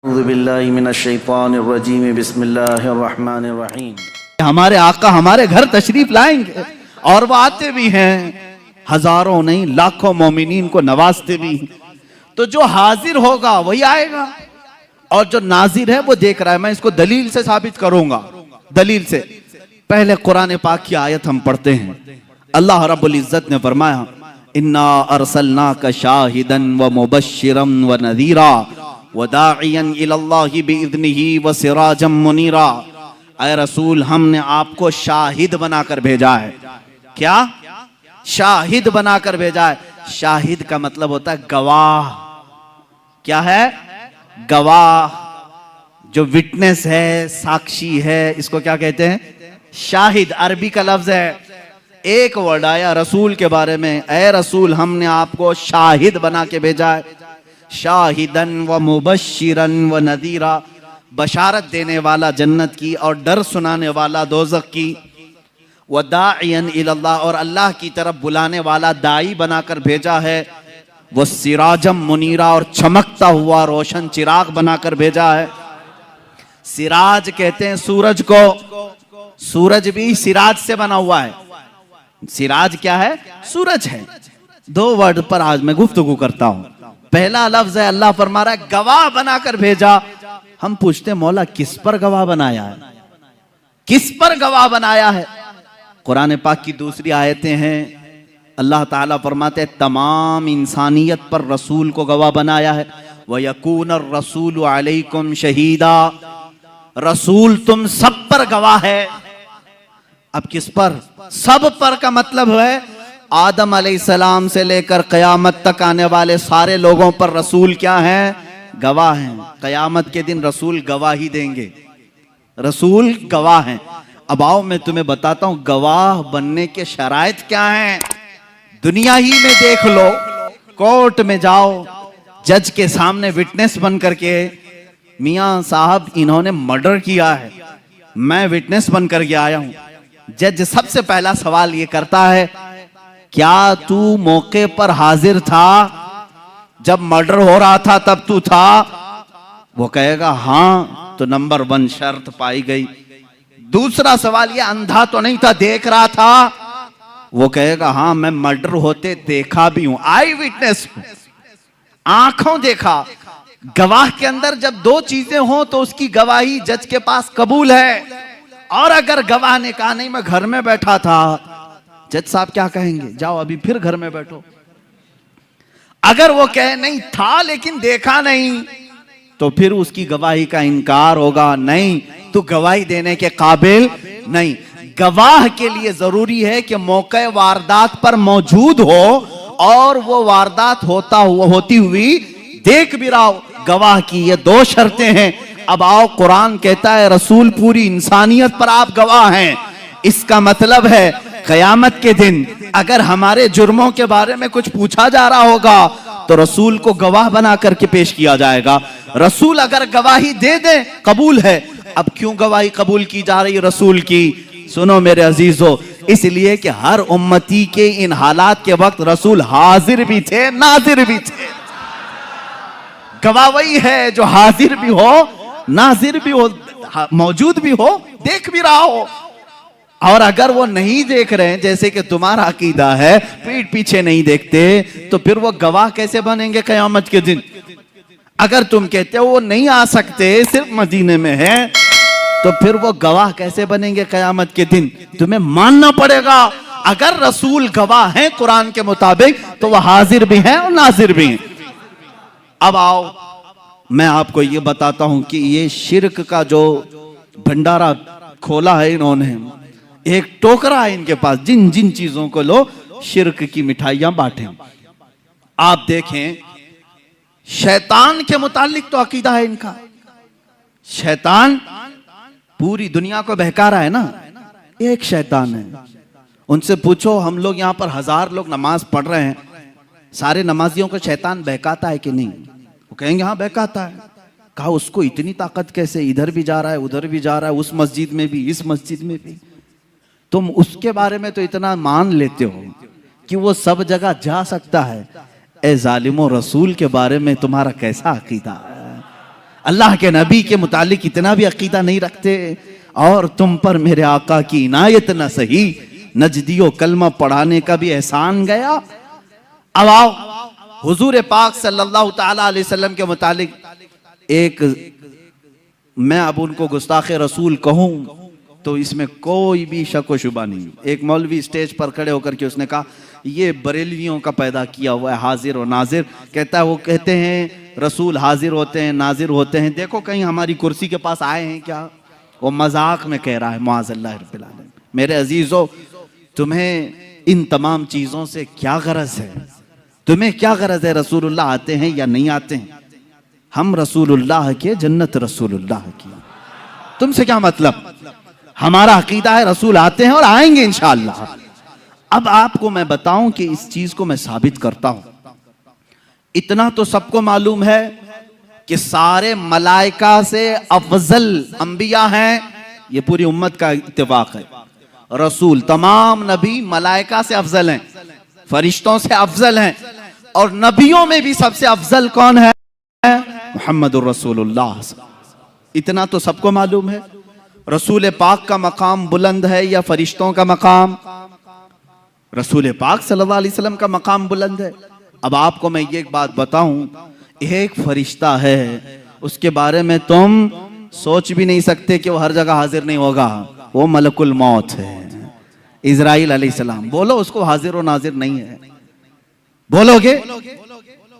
बिस्मिल्लाहिर्रहमानिर्रहीम। हमारे आका हमारे घर तशरीफ लाएंगे और वो आते भी हैं, हजारों नहीं लाखों मोमिनीन को नवाजते भी। तो जो हाजिर होगा वही आएगा और जो नाजिर है वो देख रहा है। मैं इसको दलील से साबित करूंगा। दलील से पहले कुरान पाक की आयत हम पढ़ते हैं। अल्लाह रब्बुल इज्जत ने फरमाया, इन्ना अरसलनाका शाहिदन व मुबश्शिरन व नज़ीरा व दाइयन इलल्लाहि बिइज़्निही व सिराजम मुनीरा। ऐ रसूल, हमने आपको शाहिद बनाकर भेजा है। क्या? शाहिद बनाकर भेजा है। शाहिद का मतलब होता है गवाह। क्या है? गवाह, जो विटनेस है, साक्षी है, इसको क्या कहते हैं? शाहिद। अरबी का लफ्ज है। एक वर्ड आया रसूल के बारे में, ऐ रसूल हमने आपको शाहिद बना के भेजा है। शाहिदन व मुबश्शिरन व नज़ीरा, बशारत देने वाला जन्नत की और डर सुनाने वाला दोज़ख की। व दाइयन इलल्लाह, और अल्लाह की तरफ बुलाने वाला दाई बनाकर भेजा है। वो सिराजम मुनीरा, और चमकता हुआ रोशन चिराग बनाकर भेजा है। सिराज कहते हैं सूरज को। सूरज भी सिराज से बना हुआ है। सिराज क्या है? सूरज है। दो वर्ड पर आज मैं गुफ्तगू करता हूं। पहला लफ्ज है, अल्लाह फरमा रहा है गवाह बनाकर भेजा। हम पूछते हैं मौला किस पर गवाह बनाया है? किस पर गवाह बनाया है? कुरान पाक की दूसरी आयतें हैं, अल्लाह ताला फरमाते हैं तमाम इंसानियत पर रसूल को गवाह बनाया है। व यकून रसूल अलैकुम शहीदा, रसूल तुम सब पर गवाह है। अब किस पर? सब पर का मतलब है आदम अलैहिस्सलाम से लेकर कयामत तक आने वाले सारे लोगों पर रसूल क्या हैं? गवाह हैं। कयामत के दिन रसूल गवाही देंगे। रसूल गवाह हैं। अब आओ मैं तुम्हें बताता हूं गवाह बनने के शराइत क्या हैं। दुनिया ही में देख लो, कोर्ट में जाओ, जज के सामने विटनेस बन करके, मियां साहब इन्होंने मर्डर किया है, मैं विटनेस बन करके आया हूं। जज सबसे पहला सवाल ये करता है, क्या तू मौके पर हाजिर था? जब मर्डर हो रहा था तब तू था? वो कहेगा हाँ, तो नंबर 1 शर्त पाई गई। दूसरा सवाल ये, अंधा तो नहीं था, देख रहा था? वो कहेगा हाँ, मैं मर्डर होते देखा भी हूं, आई विटनेस, आंखों देखा। गवाह के अंदर जब दो चीजें हो तो उसकी गवाही जज के पास कबूल है। और अगर गवाह ने कहा नहीं मैं घर में बैठा था, जज साहब क्या कहेंगे? जाओ अभी फिर घर में बैठो। अगर वो कहे नहीं था लेकिन देखा नहीं, तो फिर उसकी गवाही का इनकार होगा। नहीं, तू गवाही देने के काबिल नहीं। गवाह के लिए जरूरी है कि मौके वारदात पर मौजूद हो और वो वारदात होती हुई देख भी रहा हो। गवाह की ये 2 शर्तें हैं। अब आओ, कुरान कहता है रसूल पूरी इंसानियत पर आप गवाह हैं। इसका मतलब है कयामत के दिन अगर हमारे जुर्मों के बारे में कुछ पूछा जा रहा होगा तो रसूल को गवाह बना करके पेश किया जाएगा। रसूल अगर गवाही दे दे, कबूल है। अब क्यों गवाही कबूल की जा रही रसूल की? सुनो मेरे अजीजों, इसलिए कि हर उम्मती के इन हालात के वक्त रसूल हाजिर भी थे, नाजिर भी थे। गवाह वही है जो हाजिर भी हो, नाजिर भी हो, मौजूद भी हो, देख भी रहा हो। और अगर वो नहीं देख रहे हैं, जैसे कि तुम्हारा अकीदा है, पीठ पीछे नहीं देखते, तो फिर वो गवाह कैसे बनेंगे कयामत के दिन? अगर तुम कहते हो वो नहीं आ सकते, सिर्फ मदीने में है, तो फिर वो गवाह कैसे बनेंगे कयामत के दिन? तुम्हें मानना पड़ेगा अगर रसूल गवाह हैं कुरान के मुताबिक, तो वह हाजिर भी हैं और नाजिर भी हैं। अब आओ, मैं आपको ये बताता हूं कि ये शिर्क का जो भंडारा खोला है इन्होंने, एक टोकरा है इनके पास, जिन जिन चीजों को लो शिर्क की मिठाइयां बांटे। आप देखें, शैतान के मुतालिक तो अकीदा है इनका। शैतान पूरी दुनिया को बहका रहा है ना। एक शैतान है, उनसे पूछो हम लोग यहां पर 1000 लोग नमाज पढ़ रहे हैं, सारे नमाजियों को शैतान बहकाता है कि नहीं? वो कहेंगे हाँ बहकाता है। कहा उसको इतनी ताकत कैसे? इधर भी जा रहा है, उधर भी जा रहा है, उस मस्जिद में भी, इस मस्जिद में भी। तुम उसके बारे में तो इतना मान लेते हो कि वो सब जगह जा सकता है। ए जालिमो, रसूल के बारे में तुम्हारा कैसा अकीदा है? अल्लाह के नबी के मुतालिक इतना भी अकीदा नहीं रखते। और तुम पर मेरे आका की इनायत न सही, नजदियो कलमा पढ़ाने का भी एहसान गया। अब आओ हुजूर पाक सल्लल्लाहु ताला अलैहि वसल्लम के मुतालिक एक, मैं अब उनको गुस्ताखे रसूल कहूं तो इसमें कोई भी शक व शुबा नहीं। एक मौलवी स्टेज पर खड़े होकर के उसने कहा ये बरेलवियों का पैदा किया हुआ है हाजिर और नाजिर। कहता है वो कहते हैं रसूल हाजिर होते हैं नाजिर होते हैं, देखो कहीं हमारी कुर्सी के पास आए हैं क्या? वो मजाक में कह रहा है मुआज़ल्लाह रब्बिल आलमीन। मेरे अजीजों, तुम्हें इन तमाम चीजों से क्या गरज है? तुम्हें क्या गरज है रसूलुल्लाह आते हैं या नहीं आते हैं? हम रसूलुल्लाह के, जन्नत रसूलुल्लाह की, तुमसे क्या मतलब? हमारा अकीदा है रसूल आते हैं और आएंगे इंशाअल्लाह। अब आपको मैं बताऊं कि इस चीज को मैं साबित करता हूं। इतना तो सबको मालूम है कि सारे मलाइका से अफजल अंबिया हैं, ये पूरी उम्मत का इत्तेफाक है। रसूल, तमाम नबी मलाइका से अफजल हैं, फरिश्तों से अफजल हैं, और नबियों में भी सबसे अफजल कौन है? मुहम्मदुर रसूलुल्लाह। इतना तो सबको मालूम है। रसूल पाक का मकाम बुलंद है या फरिश्तों का मकाम? रसूल पाक सल्लल्लाहु अलैहि वसल्लम का मकाम बुलंद है। अब आपको मैं ये एक बात बताऊं, एक फरिश्ता है उसके बारे में तुम सोच भी नहीं सकते कि वो हर जगह हाजिर नहीं होगा। वो मलकुल मौत है, इजराइल अलैहिस्सलाम। बोलो उसको हाजिर और नाजिर नहीं है, बोलोगे?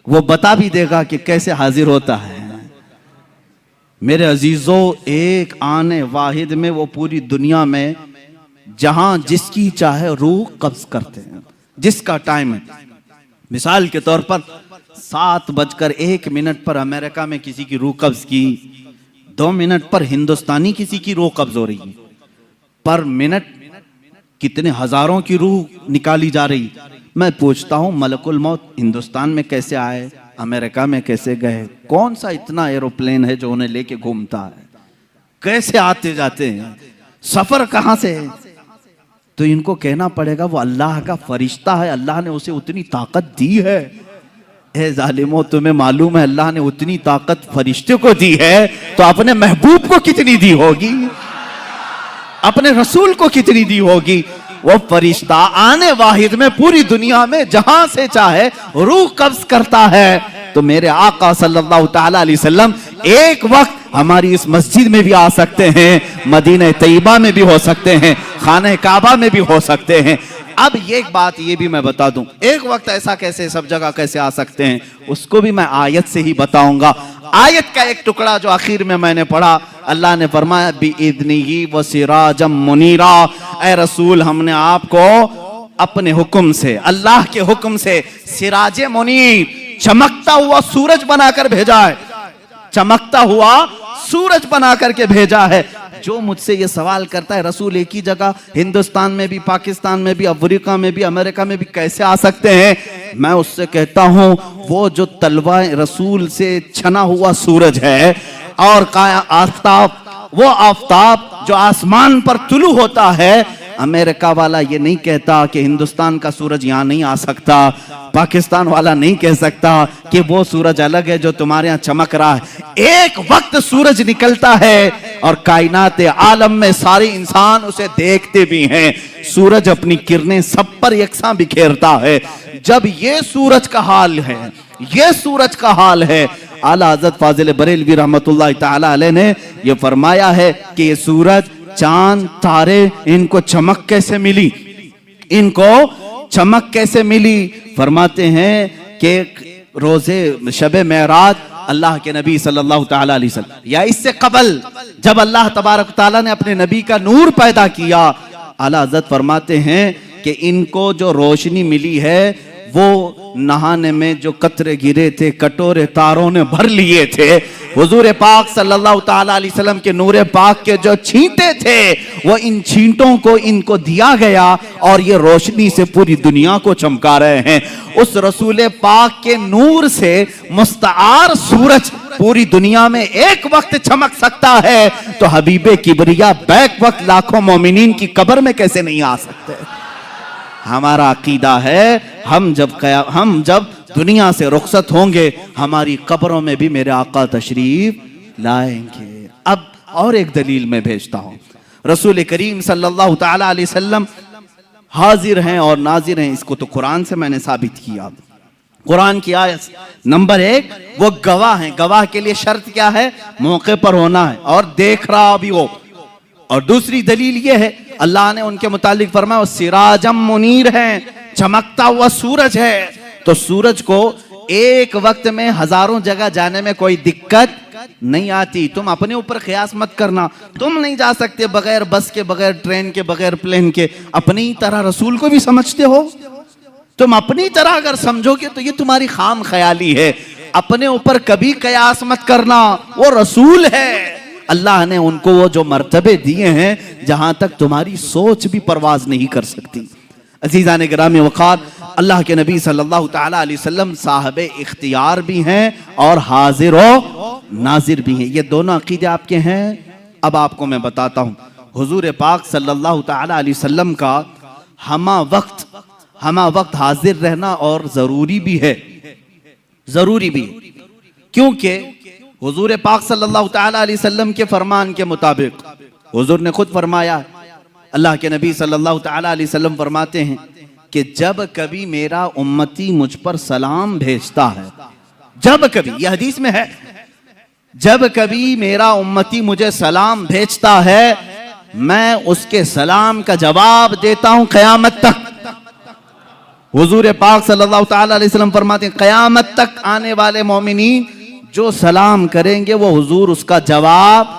वो बता भी देगा कि कैसे हाजिर होता है। मेरे अजीजों, एक आने वाहिद में वो पूरी दुनिया में जहां जिसकी चाहे रूह कब्ज करते हैं, जिसका टाइम है। मिसाल के तौर पर 7:01 पर अमेरिका में किसी की रूह कब्ज की, 2 मिनट पर हिंदुस्तानी किसी की रूह कब्ज हो रही है। पर मिनट कितने हजारों की रूह निकाली जा रही। मैं पूछता हूं मलकुल मौत हिंदुस्तान में कैसे आए, अमेरिका में कैसे गए? कौन सा इतना एरोप्लेन है जो उन्हें लेके घूमता है? कैसे आते जाते हैं? सफर कहां से है? तो इनको कहना पड़ेगा वो अल्लाह का फरिश्ता है, अल्लाह ने उसे उतनी ताकत दी है। ए जालिमो, तुम्हें मालूम है अल्लाह ने उतनी ताकत फरिश्ते को दी है तो अपने महबूब को कितनी दी होगी, अपने रसूल को कितनी दी होगी। वो फरिश्ता आने वाहिद में पूरी दुनिया में जहां से चाहे रूह कब्ज करता है। तो मेरे आका सल्लल्लाहु ताला अलैहि वसल्लम एक वक्त हमारी इस मस्जिद में भी आ सकते हैं, मदीना तैयबा में भी हो सकते हैं, खाने काबा में भी हो सकते हैं। अब एक बात ये भी मैं बता दूं, एक वक्त ऐसा कैसे सब जगह कैसे आ सकते हैं उसको भी मैं आयत से ही बताऊंगा। आयत का एक टुकड़ा जो आखिर में मैंने पढ़ा, अल्लाह ने फरमाया बिइज़्निही व सिराजम मुनीरा। ऐ रसूल, हमने आपको अपने हुक्म से, अल्लाह के हुक्म से सिराज मुनीर, चमकता हुआ सूरज बनाकर भेजा है, चमकता हुआ सूरज बनाकर के भेजा है। जो मुझसे ये सवाल करता है रसूल एक ही जगह हिंदुस्तान में भी, पाकिस्तान में भी, अफ्रीका में भी, अमेरिका में भी कैसे आ सकते हैं, मैं उससे कहता हूं वो जो तलवा रसूल से छना हुआ सूरज है और आफताब, वो आफताब जो आसमान पर तुलू होता है, अमेरिका वाला ये नहीं कहता कि हिंदुस्तान का सूरज यहाँ नहीं आ सकता, पाकिस्तान वाला नहीं कह सकता कि वो सूरज अलग है जो तुम्हारे यहाँ चमक रहा है। एक वक्त सूरज निकलता है और कायनात आलम में सारे इंसान उसे देखते भी हैं। सूरज अपनी किरणें सब पर यकसां बिखेरता है। जब ये सूरज का हाल है, ये सूरज का हाल है, आला हज़रत फाजिल बरेलवी रहमतुल्लाह ताला अलैह ने ये फरमाया है कि ये सूरज, चांद, तारे, इनको चमक कैसे मिली, इनको चमक कैसे मिली? फरमाते हैं कि रोजे शबे मेराज अल्लाह के नबी सल्लल्लाहु ताला अलैहि वसल्लम या इससे कबल जब अल्लाह तबारक ताला ने अपने नबी का नूर पैदा किया, आला हज़रत फरमाते हैं कि इनको जो रोशनी मिली है वो नहाने में जो कतरे गिरे थे, कटोरे तारों ने भर लिए थे, हुजूर पाक सल्लल्लाहु ताला अलैहि वसल्लम के नूरे पाक के जो छींटे थे वो इन छींटों को इनको दिया गया और ये रोशनी से पूरी दुनिया को चमका रहे हैं। उस रसूल पाक के नूर से मुस्तआर सूरज पूरी दुनिया में एक वक्त चमक सकता है, तो हबीबे किबरिया बैक वक्त लाखों मोमिनीन की कब्र में कैसे नहीं आ सकते? हमारा अकीदा है हम जब दुनिया से रुखसत होंगे हमारी कब्रों में भी मेरे आका तशरीफ लाएंगे। अब और एक दलील मैं भेजता हूं, रसूल करीम सल्लल्लाहु ताला अलैहि वसल्लम हाजिर हैं और नाजिर हैं, इसको तो कुरान से मैंने साबित किया। कुरान की आयत नंबर 1, वो गवाह हैं। गवाह के लिए शर्त क्या है? मौके पर होना है और देख रहा भी हो। और दूसरी दलील ये है, अल्लाह ने उनके मुतालिक फरमाया सिराजम मुनीर है, चमकता हुआ सूरज है। तो सूरज को एक वक्त में हजारों जगह जाने में कोई दिक्कत नहीं आती। तुम अपने ऊपर ख्यास मत करना, तुम नहीं जा सकते बगैर बस के, बगैर ट्रेन के, बगैर प्लेन के। अपनी तरह रसूल को भी समझते हो, तुम अपनी तरह अगर समझोगे तो ये तुम्हारी खाम ख्याली है। अपने ऊपर कभी कयास मत करना, वो रसूल है। अल्लाह ने उनको वो जो मर्तबे दिए हैं जहां तक तुम्हारी सोच भी परवाज नहीं कर सकती। अजीज़ान गिरामी वक़ार, अल्लाह के नबी सल्लल्लाहु ताला अलैहि वसल्लम साहब इख्तियार भी हैं और हाजिर व नाजिर भी हैं। ये दोनों अकीदे आपके हैं। अब आपको मैं बताता हूँ, हुजूर पाक सल्लल्लाहु ताला अलैहि वसल्लम का हमा वक्त हाजिर रहना और ज़रूरी भी है, ज़रूरी भी, क्योंकि हुजूर पाक सल्लल्लाहु ताला अलैहि वसल्लम के फरमान के मुताबिक हुजूर ने खुद फरमाया, अल्लाह के नबी सल्लल्लाहु ताला अलैहि वसल्लम फरमाते हैं कि जब कभी मेरा उम्मती मुझ पर सलाम भेजता है, जब कभी, यह हदीस में है, जब कभी मेरा उम्मती मुझे सलाम भेजता है, मैं उसके सलाम का जवाब देता हूं क़यामत तक। हुजूर पाक सल्लल्लाहु ताला अलैहि वसल्लम फरमाते हैं क़यामत तक आने वाले मोमिनीन जो सलाम करेंगे वो हुजूर उसका जवाब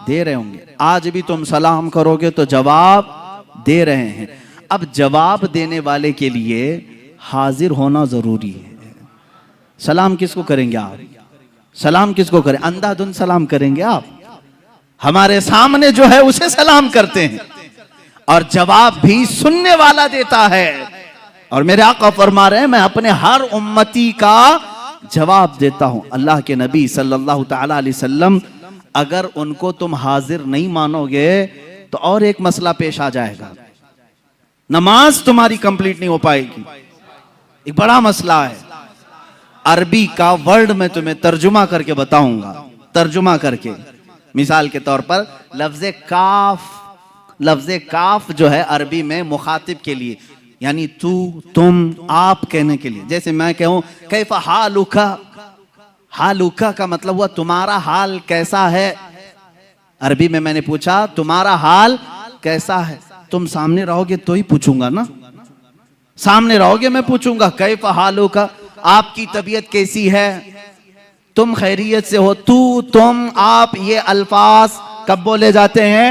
दे रहे होंगे। आज भी तुम सलाम करोगे तो जवाब दे रहे हैं। अब जवाब देने वाले के लिए हाजिर होना जरूरी है। सलाम किसको करेंगे आप? सलाम किसको करें? अंधाधुंध सलाम करेंगे आप? हमारे सामने जो है उसे सलाम करते हैं और जवाब भी सुनने वाला देता है। और मेरे आका फरमा रहे हैं मैं अपने हर उम्मती का जवाब देता हूं। अल्लाह के नबी सल्लल्लाहु ताला अलैहि वसल्लम, अगर उनको तुम हाजिर नहीं मानोगे तो और एक मसला पेश आ जाएगा, नमाज तुम्हारी कंप्लीट नहीं हो पाएगी। एक बड़ा मसला है। अरबी का वर्ड मैं तुम्हें तर्जुमा करके बताऊंगा, तर्जुमा करके। मिसाल के तौर पर लफ्ज़े काफ जो है अरबी में मुखातिब के लिए, यानी तू, तुम, आप कहने के लिए। जैसे मैं कहूं कैफा हालुका, हालुका का मतलब हुआ तुम्हारा हाल कैसा है। अरबी में मैंने पूछा तुम्हारा हाल कैसा है, तुम सामने रहोगे तो ही पूछूंगा ना, सामने रहोगे मैं पूछूंगा कैफा हालुका, आपकी तबीयत कैसी है, तुम खैरियत से हो। तू, तुम, आप, ये अल्फाज कब बोले जाते हैं?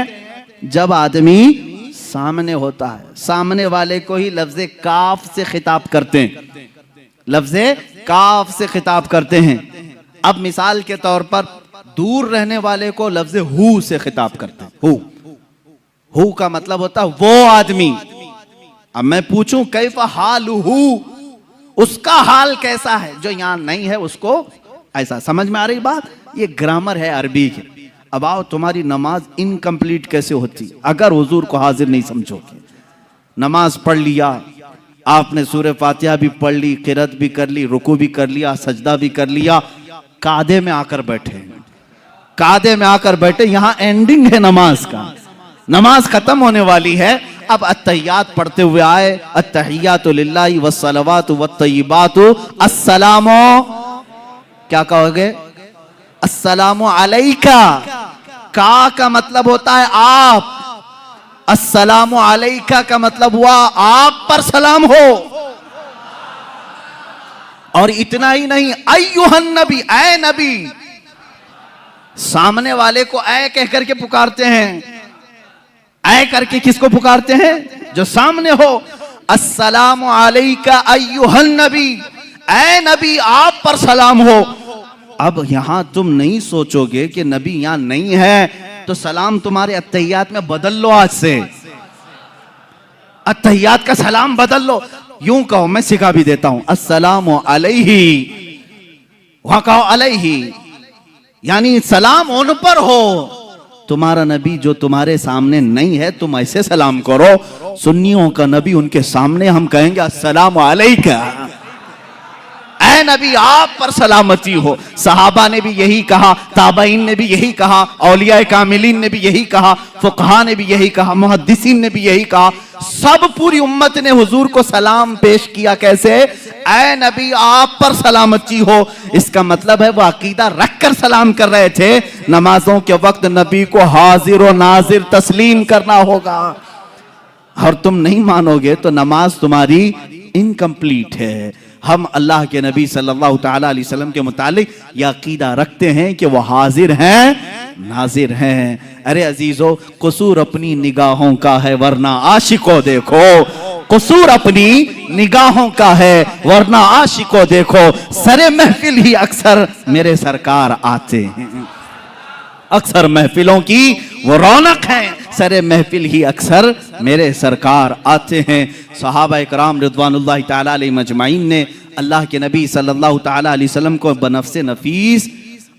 जब आदमी सामने होता है। सामने वाले को ही लफ्ज़े काफ से खिताब करते हैं, लफ्ज़े काफ से खिताब करते हैं। अब मिसाल के तौर पर दूर रहने वाले को लफ्ज़े हु से खिताब करते हैं। हु का मतलब होता है वो आदमी। अब मैं पूछूं कैफा हालुहु, उसका हाल कैसा है, जो यहां नहीं है उसको ऐसा। समझ में आ रही बात? ये ग्रामर है अरबी के। अब आओ, तुम्हारी नमाज इनकम्प्लीट कैसे होती अगर हुजूर को हाजिर नहीं समझोगे। नमाज पढ़ लिया आपने, सूरह फातिहा भी पढ़ ली, क़िरात भी कर ली, रुकू भी कर लिया, सजदा भी कर लिया, कादे में आकर बैठे, कादे में आकर बैठे, यहां एंडिंग है नमाज का, नमाज खत्म होने वाली है। अब अत्तहियात पढ़ते हुए आए, अत्तहियातु लिल्लाहि वस्सलावातु वत्तय्यिबातु अस्सलामु, क्या कहोगे? अस्सलामु अलैका। का मतलब होता है आप, अस्सलामु अलैका का मतलब हुआ आप पर सलाम हो। और इतना ही नहीं, अय्युहन नबी, ऐ नबी। सामने वाले को ऐ कह करके पुकारते हैं। ऐ करके किसको पुकारते हैं? जो सामने हो। अस्सलामु अलैका अय्युहन नबी, ऐ नबी आप पर सलाम हो। अब यहां तुम नहीं सोचोगे कि नबी यहां नहीं है तो सलाम तुम्हारे अत्तहियात में बदल लो। आज से अत्तहियात का सलाम बदल लो। यूं कहो, मैं सिखा भी देता हूं, अस्सलामु अलैहि, वहां कहो अलैहि, यानी सलाम उन पर हो। तुम्हारा नबी जो तुम्हारे सामने नहीं है तुम ऐसे सलाम करो। सुन्नियों का नबी, उनके सामने हम कहेंगे अस्सलामु अलैका, ऐ ऐ नबी आप पर सलामती हो। सहाबा ने भी यही कहा, ताबईन ने भी यही कहा, औलिया कामिलीन ने भी यही कहा, फुकहा ने भी यही कहा, मुहद्दिसीन ने भी यही कहा। सब पूरी उम्मत ने हुजूर को सलाम पेश किया। कैसे? ऐ नबी आप पर सलामती हो। इसका मतलब है वो अकीदा रखकर सलाम कर रहे थे। नमाजों के वक्त नबी को हाजिर और नाजिर तस्लीम करना होगा। और तुम नहीं मानोगे तो नमाज तुम्हारी इनकम्प्लीट है। हम अल्लाह के नबी सल्लल्लाहु तआला अलैहि वसल्लम के मुतालिक यह अकीदा रखते हैं कि वो हाजिर हैं, नाजिर हैं। अरे अजीजों, कसूर अपनी निगाहों का है वरना आशिको देखो। कसूर अपनी निगाहों का है वरना आशिको देखो। सरे महफिल ही अक्सर मेरे सरकार आते हैं। अक्सर महफिलों की वो रौनक है, सरे महफिल ही अक्सर मेरे सरकार आते हैं। सहाबा इकराम रिज़वानुल्लाह ताला अलैहिम अजमाइन ने अल्लाह के नबी सल्लल्लाहु ताला अलैहि वसल्लम को बनफ्से नफीस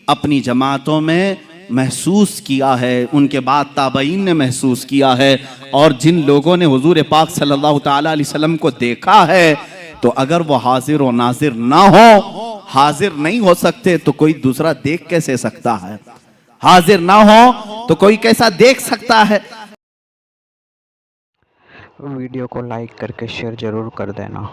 अपनी जमातों में महसूस किया है। उनके बाद ताबईन ने महसूस किया है। और जिन लोगों ने हुजूर पाक सल्लल्लाहु ताला अलैहि वसल्लम को देखा है, तो अगर वो हाजिर और नाजिर ना हो, हाजिर नहीं हो सकते तो कोई दूसरा देख कैसे सकता है? हाजिर ना हो तो कोई कैसा देख सकता है? वीडियो को लाइक करके शेयर जरूर कर देना।